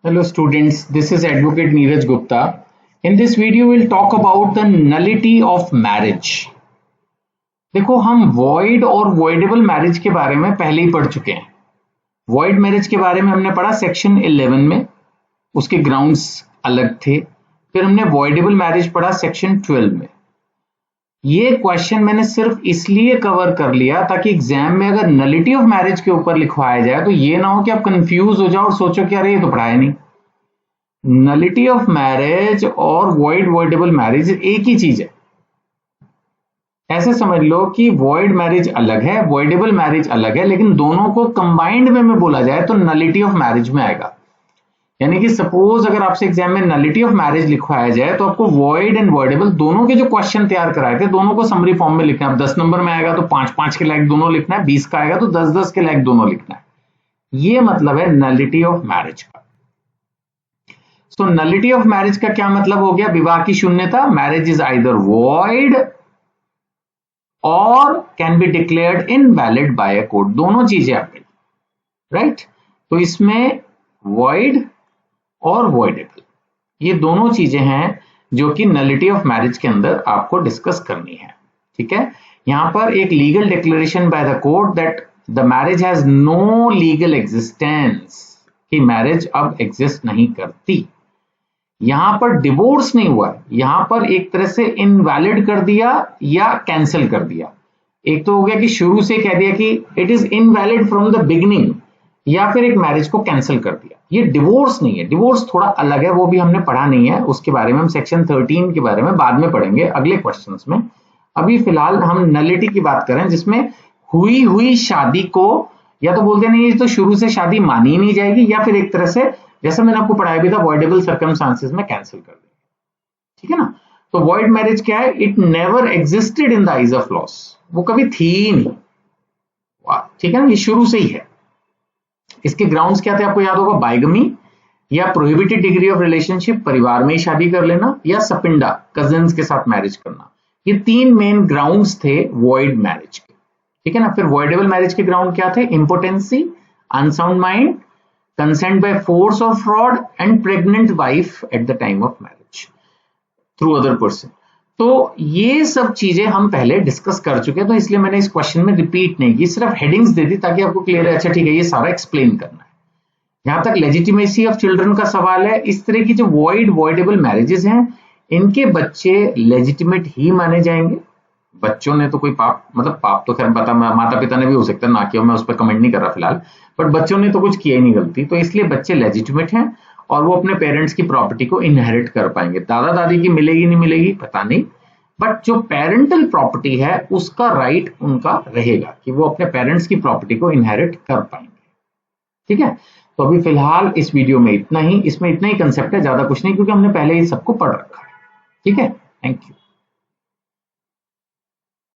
Hello students, this is Advocate Neeraj Gupta. In this video we'll talk about the nullity of marriage. देखो हम void और voidable marriage के बारे में पहले ही पढ़ चुके हैं. Void marriage के बारे में हमने पढ़ा सेक्शन 11 में, उसके ग्राउंड्स अलग थे. फिर हमने voidable marriage पढ़ा सेक्शन 12 में. ये क्वेश्चन मैंने सिर्फ इसलिए कवर कर लिया ताकि एग्जाम में अगर नलिटी ऑफ मैरिज के ऊपर लिखवाया जाए तो ये ना हो कि आप कंफ्यूज हो जाओ और सोचो कि अरे ये तो पढ़ाया नहीं. नलिटी ऑफ मैरिज और वॉइड वॉइडेबल मैरिज एक ही चीज है. ऐसे समझ लो कि वॉइड मैरिज अलग है, वॉइडेबल मैरिज अलग है, लेकिन दोनों को कंबाइंड वे में बोला जाए तो नलिटी ऑफ मैरिज में आएगा. यानी कि सपोज अगर आपसे एग्जाम में नलिटी ऑफ मैरिज लिखवाया जाए तो आपको वॉइड एंड वॉइडेबल दोनों के जो क्वेश्चन तैयार कराए थे दोनों को समरी फॉर्म में लिखना है. 10 नंबर में आएगा तो 5-5 के लायक दोनों लिखना है, 20 का आएगा तो 10-10 के लायक दोनों लिखना है. ये मतलब है नलिटी ऑफ मैरिज का. सो नलिटी ऑफ मैरिज का क्या मतलब हो गया? विवाह की शून्यता. मैरिज इज आइदर वॉइड और can be declared invalid by a court. दोनों चीजें आ गई, राइट. तो इसमें वॉइड और वॉइडेबल ये दोनों चीजें हैं जो कि नलिटी ऑफ मैरिज के अंदर आपको डिस्कस करनी है. ठीक है. यहां पर एक legal declaration by the court that the marriage has no legal existence, कि मैरिज अब एग्जिस्ट नहीं करती. यहां पर डिवोर्स नहीं हुआ है, यहां पर एक तरह से इनवैलिड कर दिया या कैंसिल कर दिया. एक तो हो गया कि शुरू से कह दिया कि it is invalid from the beginning, या फिर एक मैरिज को कैंसिल कर दिया. ये डिवोर्स नहीं है. डिवोर्स थोड़ा अलग है, वो भी हमने पढ़ा नहीं है. उसके बारे में हम सेक्शन 13 के बारे में बाद में पढ़ेंगे अगले क्वेश्चंस में. अभी फिलहाल हम नलिटी की बात करें जिसमें हुई शादी को या तो बोलते नहीं तो शुरू से शादी मानी ही नहीं जाएगी, या फिर एक तरह से जैसा मैंने आपको पढ़ाया भी था वॉइडेबल सर्कमस्टांसेस में कैंसिल कर देंगे. ठीक है ना. तो वॉइड मैरिज क्या है? It never existed in the eyes of loss. वो कभी थी ही नहीं. ठीक है ना. ये शुरू से ही है. इसके ग्राउंड्स क्या थे आपको याद होगा? बाइगमी या प्रोहिबिटेड डिग्री ऑफ रिलेशनशिप, परिवार में ही शादी कर लेना, या सपिंडा कजिन्स के साथ मैरिज करना. ये 3 मेन ग्राउंड्स थे वॉइड मैरिज के. ठीक है ना. फिर वॉइडेबल मैरिज के ग्राउंड क्या थे? Impotency, unsound mind, consent by force और fraud, and pregnant wife at the time of marriage through other person. तो ये सब चीजें हम पहले डिस्कस कर चुके हैं, तो इसलिए मैंने इस क्वेश्चन में रिपीट नहीं की, सिर्फ हेडिंग्स दे दी ताकि आपको क्लियर है. अच्छा ठीक है, ये सारा एक्सप्लेन करना है. यहां तक लेजिटिमेसी ऑफ चिल्ड्रन का सवाल है. इस तरह की जो वॉइड वॉइडेबल मैरिजेस हैं इनके बच्चे लेजिटिमेट ही माने जाएंगे. बच्चों ने तो कोई पाप, मतलब पाप तो खैर बता माता पिता ने भी हो सकता है ना किया, मैं उस पर कमेंट नहीं कर रहा फिलहाल, बट बच्चों ने तो कुछ किया ही नहीं गलती, तो इसलिए बच्चे लेजिटिमेट हैं और वो अपने पेरेंट्स की प्रॉपर्टी को इनहेरिट कर पाएंगे. दादा दादी की मिलेगी नहीं मिलेगी पता नहीं, बट जो पेरेंटल प्रॉपर्टी है उसका राइट उनका रहेगा कि वो अपने पेरेंट्स की प्रॉपर्टी को इनहेरिट कर पाएंगे. ठीक है. तो अभी फिलहाल इस वीडियो में इतना ही, इसमें इतना ही कंसेप्ट है, ज्यादा कुछ नहीं, क्योंकि हमने पहले ही सबको पढ़ रखा है. ठीक है. Thank you.